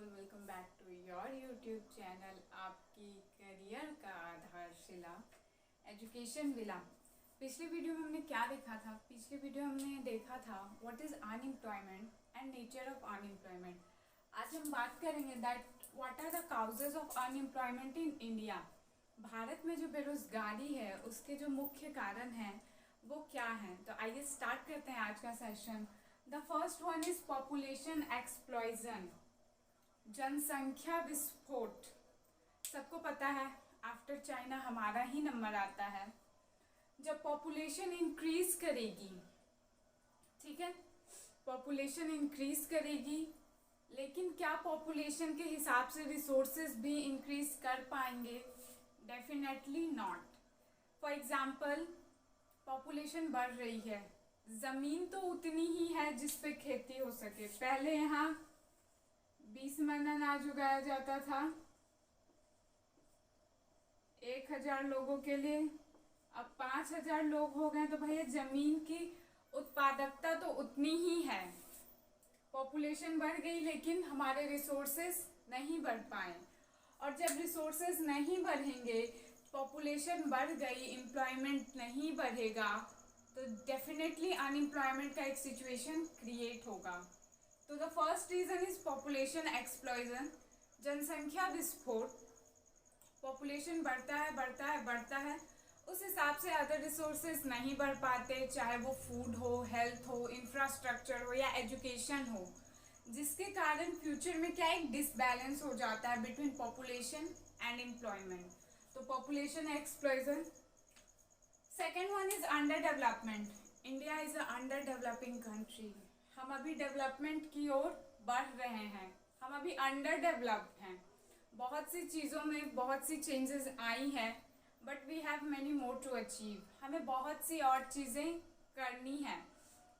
Welcome back to your YouTube channel आपकी career का आधारशिला एजुकेशन विला। पिछले वीडियो में हमने क्या देखा था? पिछले वीडियो हमने देखा था what is unemployment and nature of unemployment. आज हम बात करेंगे that what are the causes of unemployment in India. Bharat में जो बेरोजगारी है उसके जो मुख्य कारण हैं वो क्या हैं। तो आइए स्टार्ट करते हैं आज का session. The first one is population explosion, जनसंख्या विस्फोट। सबको पता है आफ्टर चाइना हमारा ही नंबर आता है। जब पॉपुलेशन इंक्रीज करेगी, ठीक है, पॉपुलेशन इंक्रीज करेगी, लेकिन क्या पॉपुलेशन के हिसाब से रिसोर्सेज भी इंक्रीज कर पाएंगे? Definitely not. For example, population बढ़ रही है, ज़मीन तो उतनी ही है जिस पे खेती हो सके। पहले यहाँ 20 मन अनाज उगाया जाता था 1000 लोगों के लिए, अब 5000 लोग हो गए, तो भैया जमीन की उत्पादकता तो उतनी ही है। पॉपुलेशन बढ़ गई लेकिन हमारे रिसोर्सेज नहीं बढ़ पाए, और जब रिसोर्सेज नहीं बढ़ेंगे, पॉपुलेशन बढ़ गई, एम्प्लॉयमेंट नहीं बढ़ेगा, तो डेफिनेटली अनएम्प्लॉयमेंट का एक सिचुएशन क्रिएट होगा। तो the first reason is population explosion, जनसंख्या विस्फोट। पॉपुलेशन बढ़ता है बढ़ता है बढ़ता है, उस हिसाब से अदर रिसोर्सेज नहीं बढ़ पाते, चाहे वो फूड हो, हेल्थ हो, इंफ्रास्ट्रक्चर हो या एजुकेशन हो, जिसके कारण फ्यूचर में क्या एक डिसबैलेंस हो जाता है बिटवीन पॉपुलेशन एंड एम्प्लॉयमेंट। तो population explosion. Second one is under development. India is a under developing country. हम अभी डेवलपमेंट की ओर बढ़ रहे हैं, हम अभी अंडर डेवलप्ड हैं। बहुत सी चीज़ों में बहुत सी चेंजेस आई हैं, but we have many more to achieve. हमें बहुत सी और चीज़ें करनी हैं।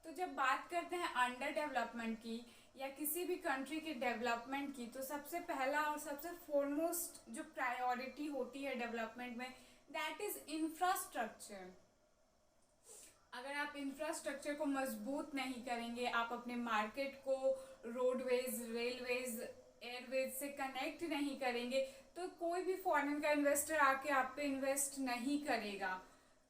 तो जब बात करते हैं अंडर डेवलपमेंट की या किसी भी कंट्री के डेवलपमेंट की, तो सबसे पहला और सबसे फॉरमोस्ट जो प्रायोरिटी होती है डेवलपमेंट में, दैट इज़ इंफ्रास्ट्रक्चर। अगर आप इंफ्रास्ट्रक्चर को मजबूत नहीं करेंगे, आप अपने मार्केट को रोडवेज, रेलवेज, एयरवेज से कनेक्ट नहीं करेंगे, तो कोई भी फॉरेन का इन्वेस्टर आके आप पे इन्वेस्ट नहीं करेगा।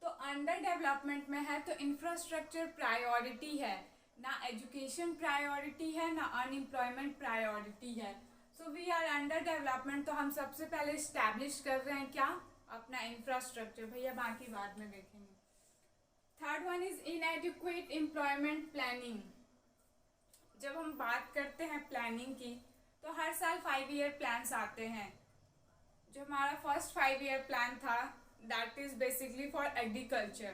तो अंडर डेवलपमेंट में है तो इंफ्रास्ट्रक्चर प्रायोरिटी है, ना एजुकेशन प्रायोरिटी है, ना अनएम्प्लॉयमेंट प्रायोरिटी है। So we are under development. तो हम सबसे पहले इस्टेब्लिश कर रहे हैं क्या? अपना इंफ्रास्ट्रक्चर। भैया बाकी बाद में देखेंगे। Third one is इनएडिक्वेट employment planning. जब हम बात करते हैं प्लानिंग की, तो हर साल 5 ईयर प्लान्स आते हैं। जो हमारा फर्स्ट 5 ईयर प्लान था, that is basically for agriculture.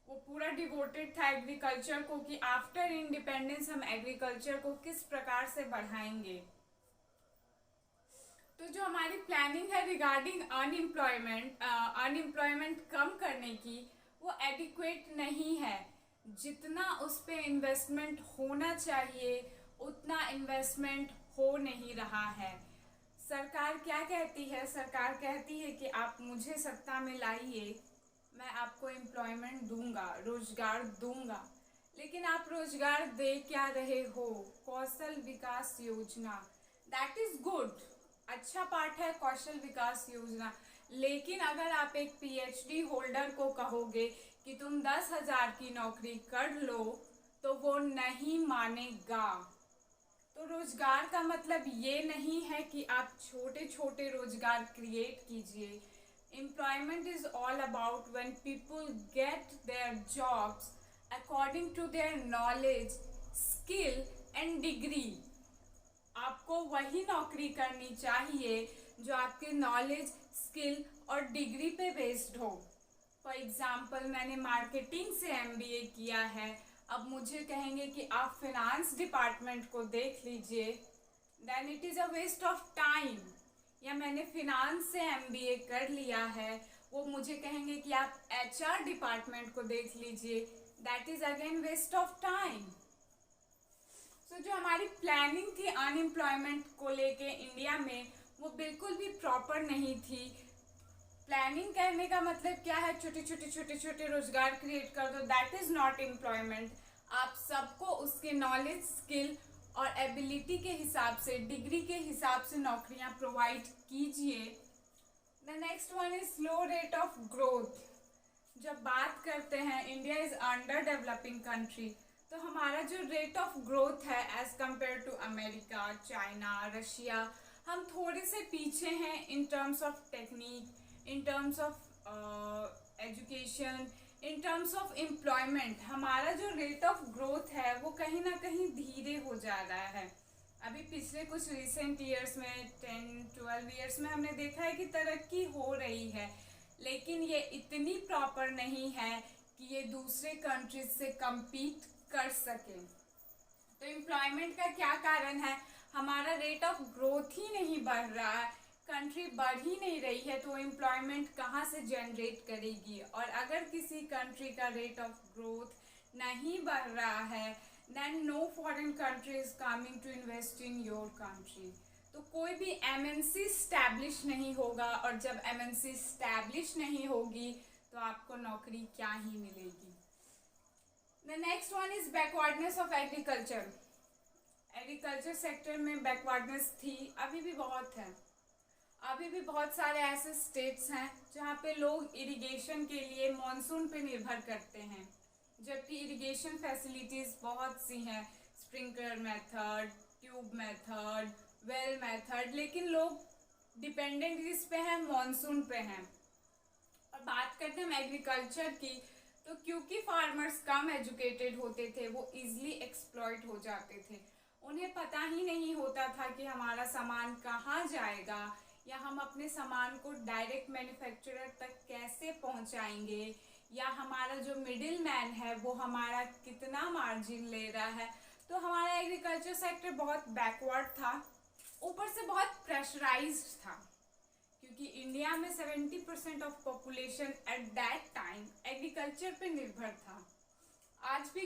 वो पूरा डिवोटेड था एग्रीकल्चर को, कि आफ्टर इंडिपेंडेंस हम एग्रीकल्चर को किस प्रकार से बढ़ाएंगे। तो जो हमारी प्लानिंग है रिगार्डिंग अनएम्प्लॉयमेंट कम करने की, वो एडिक्वेट नहीं है। जितना उस पर इन्वेस्टमेंट होना चाहिए उतना इन्वेस्टमेंट हो नहीं रहा है। सरकार क्या कहती है? सरकार कहती है कि आप मुझे सत्ता में लाइए, मैं आपको एम्प्लॉयमेंट दूंगा, रोजगार दूंगा, लेकिन आप रोजगार दे क्या रहे हो? कौशल विकास योजना, दैट इज गुड, अच्छा पार्ट है कौशल विकास योजना। लेकिन अगर आप एक पीएचडी होल्डर को कहोगे कि तुम 10,000 की नौकरी कर लो, तो वो नहीं मानेगा। तो रोजगार का मतलब ये नहीं है कि आप छोटे छोटे रोजगार क्रिएट कीजिए। Employment is all about when people get their jobs according to their knowledge, skill and degree. आपको वही नौकरी करनी चाहिए जो आपके नॉलेज, स्किल और डिग्री पे बेस्ड हो। फॉर एग्जाम्पल, मैंने मार्केटिंग से एमबीए किया है, अब मुझे कहेंगे कि आप फिनांस डिपार्टमेंट को देख लीजिए, then it is a waste of time. या मैंने फिनांस से एमबीए कर लिया है, वो मुझे कहेंगे कि आप एचआर डिपार्टमेंट को देख लीजिए, that is again waste of time. तो जो हमारी प्लानिंग थी अनएम्प्लॉयमेंट को लेके इंडिया में, वो बिल्कुल भी प्रॉपर नहीं थी। प्लानिंग करने का मतलब क्या है? छोटे छोटे रोजगार क्रिएट कर दो, दैट इज नॉट एम्प्लॉयमेंट। आप सबको उसके नॉलेज, स्किल और एबिलिटी के हिसाब से, डिग्री के हिसाब से नौकरियां प्रोवाइड कीजिए। The next one is slow rate of growth. जब बात करते हैं India is under developing country, तो हमारा जो रेट ऑफ ग्रोथ है as compare to America, China, Russia, हम थोड़े से पीछे हैं in terms of technique, in terms of education, in terms of employment. हमारा जो रेट ऑफ ग्रोथ है वो कहीं ना कहीं धीरे हो जा रहा है। अभी पिछले कुछ रिसेंट ईयर्स में 10-12 ईयर्स में हमने देखा है कि तरक्की हो रही है, लेकिन ये इतनी प्रॉपर नहीं है कि ये दूसरे कंट्रीज से compete कर सके। तो एम्प्लॉयमेंट का क्या कारण है? हमारा रेट ऑफ ग्रोथ ही नहीं बढ़ रहा है, कंट्री बढ़ ही नहीं रही है, तो एम्प्लॉयमेंट कहाँ से जनरेट करेगी? और अगर किसी कंट्री का रेट ऑफ ग्रोथ नहीं बढ़ रहा है, then no foreign country is coming to invest in your country. तो कोई भी एमएनसी स्टैब्लिश नहीं होगा, और जब एमएनसी स्टैब्लिश नहीं होगी तो आपको नौकरी क्या ही मिलेगी। The next one is backwardness of agriculture. Agriculture sector में बैकवर्डनेस थी, अभी भी बहुत है। अभी भी बहुत सारे ऐसे स्टेट्स हैं जहाँ पे लोग इरिगेशन के लिए मॉनसून पे निर्भर करते हैं, जबकि इरिगेशन फैसिलिटीज़ बहुत सी हैं, sprinkler method, tube method, well method, लेकिन लोग डिपेंडेंट किस पे हैं? मॉनसून पे हैं। और बात करते हैं हम एग्रीकल्चर की, तो क्योंकि फार्मर्स कम एजुकेटेड होते थे, वो इजीली एक्सप्लॉइट हो जाते थे। उन्हें पता ही नहीं होता था कि हमारा सामान कहाँ जाएगा, या हम अपने सामान को डायरेक्ट मैन्युफैक्चरर तक कैसे पहुंचाएंगे, या हमारा जो मिडिल मैन है वो हमारा कितना मार्जिन ले रहा है। तो हमारा एग्रीकल्चर सेक्टर बहुत बैकवर्ड था, ऊपर से बहुत प्रेशराइज्ड था, क्योंकि इंडिया में 70% of population at that time agriculture पे निर्भर था। आज भी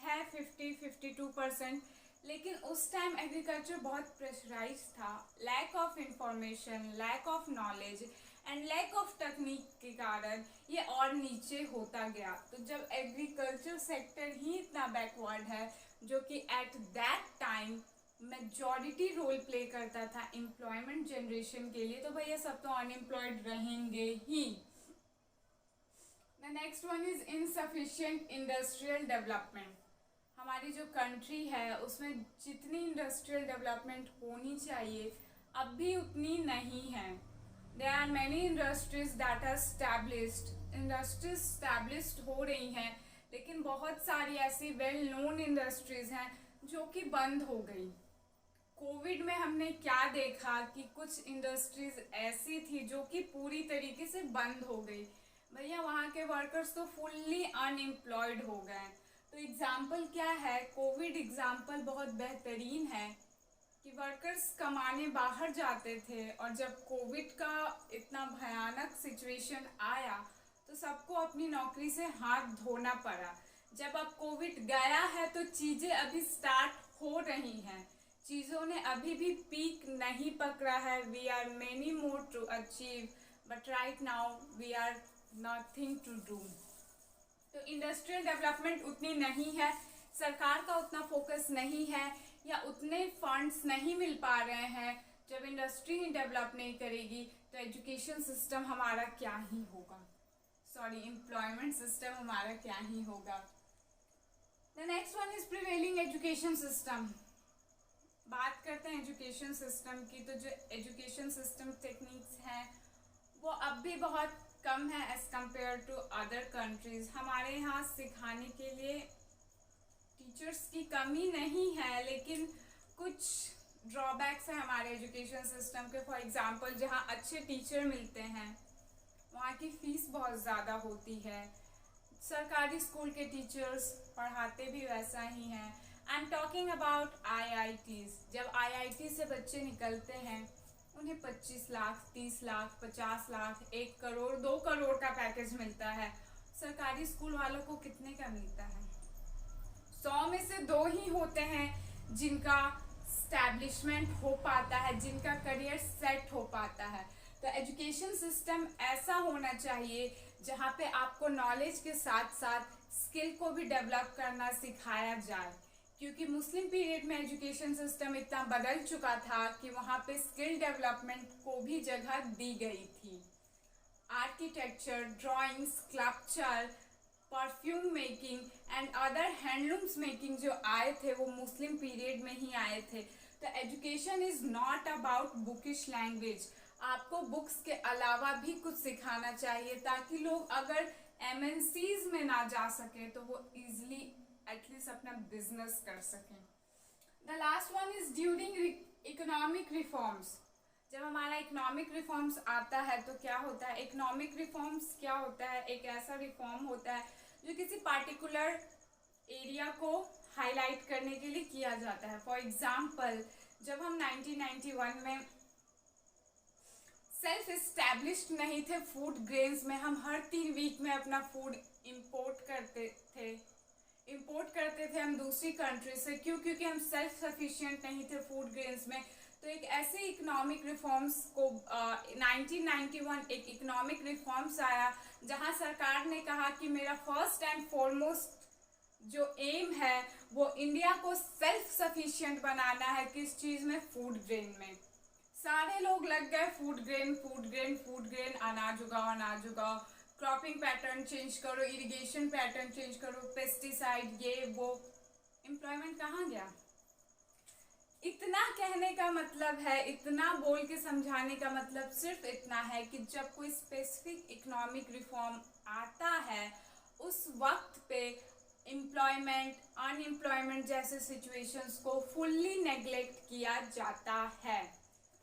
है 50-52%, लेकिन उस टाइम एग्रीकल्चर बहुत प्रेशराइज था। Lack of information, lack of knowledge and lack of technique के कारण ये और नीचे होता गया। तो जब एग्रीकल्चर सेक्टर ही इतना बैकवर्ड है, जो कि at that time majority role play करता था एम्प्लॉयमेंट जनरेशन के लिए, तो भैया सब तो अनएम्प्लॉयड रहेंगे ही। The next one is insufficient industrial development. हमारी जो कंट्री है उसमें जितनी इंडस्ट्रियल डेवलपमेंट होनी चाहिए अब भी उतनी नहीं है। There are many industries that are established, industries established हो रही हैं, लेकिन बहुत सारी ऐसी वेल नोन इंडस्ट्रीज हैं जो कि बंद हो गई। कोविड में हमने क्या देखा कि कुछ इंडस्ट्रीज ऐसी थी जो कि पूरी तरीके से बंद हो गई। भैया वहाँ के वर्कर्स तो फुल्ली अनएम्प्लॉयड हो गए। तो एग्जाम्पल क्या है? कोविड एग्जाम्पल बहुत बेहतरीन है कि वर्कर्स कमाने बाहर जाते थे, और जब कोविड का इतना भयानक सिचुएशन आया तो सबको अपनी नौकरी से हाथ धोना पड़ा। जब अब कोविड गया है तो चीज़ें अभी स्टार्ट हो रही हैं, चीज़ों ने अभी भी पीक नहीं पकड़ा है। We are many more to achieve, but right now we are nothing to do. तो इंडस्ट्रियल डेवलपमेंट उतनी नहीं है, सरकार का उतना फोकस नहीं है, या उतने फंड्स नहीं मिल पा रहे हैं। जब इंडस्ट्री ही डेवलप नहीं करेगी तो एजुकेशन सिस्टम हमारा क्या ही होगा, एम्प्लॉयमेंट सिस्टम हमारा क्या ही होगा। The next one is prevailing education system. बात करते हैं एजुकेशन सिस्टम की, तो जो एजुकेशन सिस्टम टेक्निक्स हैं वो अब भी बहुत कम है as compare to other countries. हमारे यहाँ सिखाने के लिए टीचर्स की कमी नहीं है, लेकिन कुछ ड्रॉबैक्स हैं हमारे एजुकेशन सिस्टम के। फॉर एग्जांपल, जहाँ अच्छे टीचर मिलते हैं वहाँ की फ़ीस बहुत ज़्यादा होती है। सरकारी स्कूल के टीचर्स पढ़ाते भी वैसा ही हैं। I am talking about IITs। जब IIT से बच्चे निकलते हैं उन्हें 25 लाख, 30 लाख, 50 लाख, 1 करोड़, 2 करोड़ का पैकेज मिलता है। सरकारी स्कूल वालों को कितने का मिलता है? 100 में से 2 ही होते हैं जिनका स्टैब्लिशमेंट हो पाता है, जिनका करियर सेट हो पाता है। तो एजुकेशन सिस्टम ऐसा होना चाहिए जहाँ पे आपको नॉलेज के साथ साथ स्किल को भी डेवलप करना सिखाया जाए, क्योंकि मुस्लिम पीरियड में एजुकेशन सिस्टम इतना बदल चुका था कि वहाँ पे स्किल डेवलपमेंट को भी जगह दी गई थी। Architecture, drawing, sculpture, perfume making and other handlooms making जो आए थे वो मुस्लिम पीरियड में ही आए थे। तो education is not about bookish language. आपको बुक्स के अलावा भी कुछ सिखाना चाहिए ताकि लोग अगर MNCs में ना जा सके तो वो इजीली एटलीस्ट अपना बिजनेस कर सकें। The last one is during economic reforms. जब हमारा इकोनॉमिक रिफॉर्म्स आता है तो क्या होता है, इकोनॉमिक रिफॉर्म्स क्या होता है, एक ऐसा रिफॉर्म होता है जो किसी पार्टिकुलर एरिया को हाईलाइट करने के लिए किया जाता है। फॉर एग्जाम्पल, जब हम 1991 में सेल्फ इस्टेब्लिश्ड नहीं थे फूड ग्रेन्स में, हम हर 3 वीक में अपना फूड इंपोर्ट करते थे हम दूसरी कंट्री से। क्योंकि हम सेल्फ सफिशिएंट नहीं थे फूड ग्रेन्स में। तो एक ऐसे इकोनॉमिक रिफॉर्म्स को 1991 एक इकोनॉमिक रिफॉर्म्स आया जहां सरकार ने कहा कि मेरा फर्स्ट एंड फॉरमोस्ट जो एम है वो इंडिया को सेल्फ सफिशिएंट बनाना है। किस चीज़ में? फूड ग्रेन में। सारे लोग लग गए फूड ग्रेन, अनाज उगाओ, क्रॉपिंग पैटर्न चेंज करो, इरिगेशन पैटर्न चेंज करो, पेस्टिसाइड, ये वो। एम्प्लॉयमेंट कहाँ गया? इतना कहने का मतलब है, इतना बोल के समझाने का मतलब सिर्फ इतना है कि जब कोई स्पेसिफिक इकोनॉमिक रिफॉर्म आता है उस वक्त पे एम्प्लॉयमेंट, अनएम्प्लॉयमेंट जैसे सिचुएशंस को फुल्ली नेग्लेक्ट किया जाता है।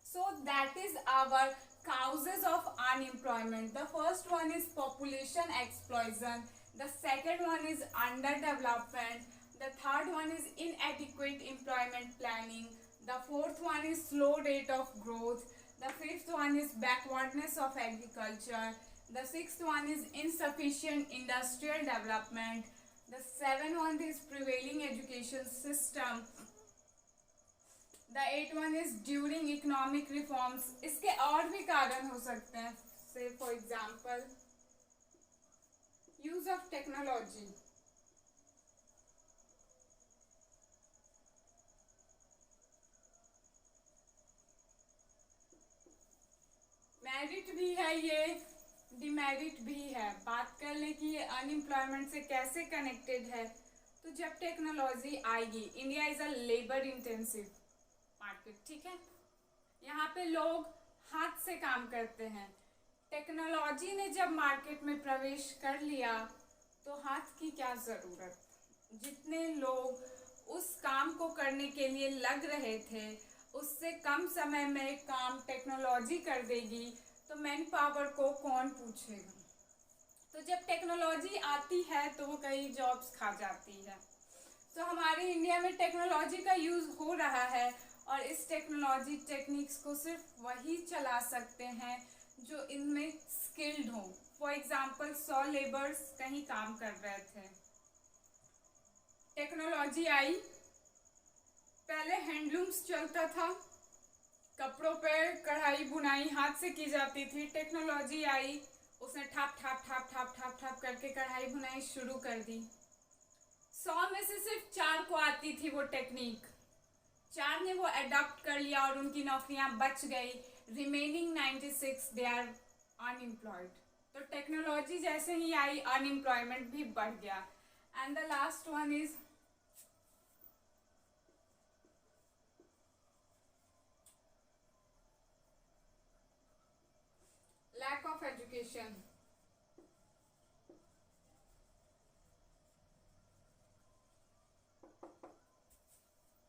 So that is our causes of unemployment. The first one is population explosion. The second one is underdevelopment. The third one is inadequate employment planning. The fourth one is slow rate of growth. The fifth one is backwardness of agriculture. The sixth one is insufficient industrial development. The seventh one is prevailing education system. The 8th one is during economic reforms. इसके और भी कारण हो सकते हैं। Say for example, use of technology. Merit भी है ये, डिमेरिट भी है। बात कर ले कि ये अनएम्प्लॉयमेंट से कैसे कनेक्टेड है। तो जब टेक्नोलॉजी आएगी, India is a labour intensive market, ठीक है। यहाँ पे लोग हाथ से काम करते हैं। टेक्नोलॉजी ने जब मार्केट में प्रवेश कर लिया तो हाथ की क्या ज़रूरत। जितने लोग उस काम को करने के लिए लग रहे थे उससे कम समय में काम टेक्नोलॉजी कर देगी तो मैन पावर को कौन पूछेगा। तो जब टेक्नोलॉजी आती है तो वो कई जॉब्स खा जाती है। तो हमारे इंडिया में टेक्नोलॉजी का यूज़ हो रहा है और इस टेक्नोलॉजी टेक्निक्स को सिर्फ वही चला सकते हैं जो इनमें स्किल्ड हो। फॉर एग्जाम्पल 100 लेबर्स कहीं काम कर रहे थे, टेक्नोलॉजी आई, पहले हैंडलूम्स चलता था, कपड़ों पे कढ़ाई बुनाई हाथ से की जाती थी। टेक्नोलॉजी आई, उसने ठाप ठाप ठाप ठाप ठाप ठाप करके कढ़ाई बुनाई शुरू कर दी। 100 में से सिर्फ 4 को आती थी वो टेक्निक, 4 ने वो अडॉप्ट कर लिया और उनकी नौकरियां बच गई। Remaining 96 they are unemployed. तो टेक्नोलॉजी जैसे ही आई अनएम्प्लॉयमेंट भी बढ़ गया। And the last one is lack of education.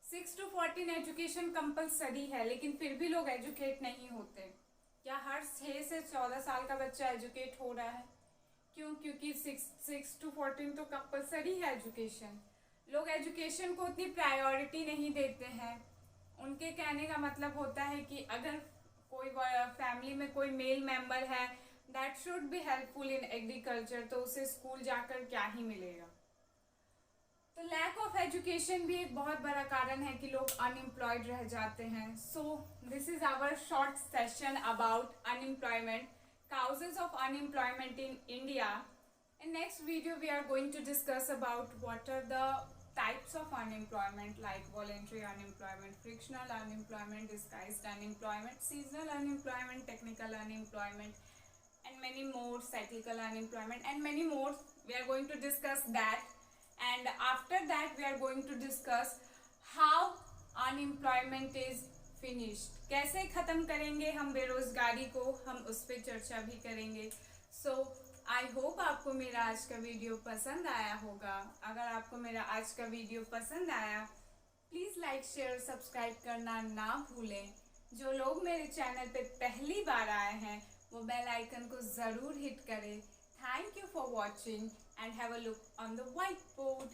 Six to 14 education compulsory है लेकिन फिर भी लोग एजुकेट नहीं होते। क्या हर 6 से 14 साल का बच्चा एजुकेट हो रहा है? क्यों? क्योंकि 6 टू 14 तो कंपलसरी है एजुकेशन। लोग एजुकेशन को उतनी प्रायोरिटी नहीं देते हैं। उनके कहने का मतलब होता है कि अगर कोई फैमिली में कोई मेल मेंबर है that should be helpful in agriculture, तो उसे स्कूल जाकर क्या ही मिलेगा। तो लैक ऑफ एजुकेशन भी एक बहुत बड़ा कारण है कि लोग अनएम्प्लॉयड रह जाते हैं। So this is our short session about unemployment, causes of unemployment in India. In next video we are going to discuss about what are the types of unemployment like voluntary unemployment, frictional unemployment, disguised unemployment, seasonal unemployment, technical unemployment, and many more, cyclical unemployment and many more. We are going to discuss that, and after that we are going to discuss how unemployment is finished. कैसे ख़त्म करेंगे हम बेरोज़गारी को, हम उस पर चर्चा भी करेंगे. सो आई होप आपको मेरा आज का वीडियो पसंद आया होगा. अगर आपको मेरा आज का वीडियो पसंद आया, प्लीज़ लाइक शेयर सब्सक्राइब करना ना भूलें. जो लोग मेरे चैनल पे पहली बार आए हैं वो बेल आइकन को ज़रूर हिट करें. Thank you for watching and have a look on the white board.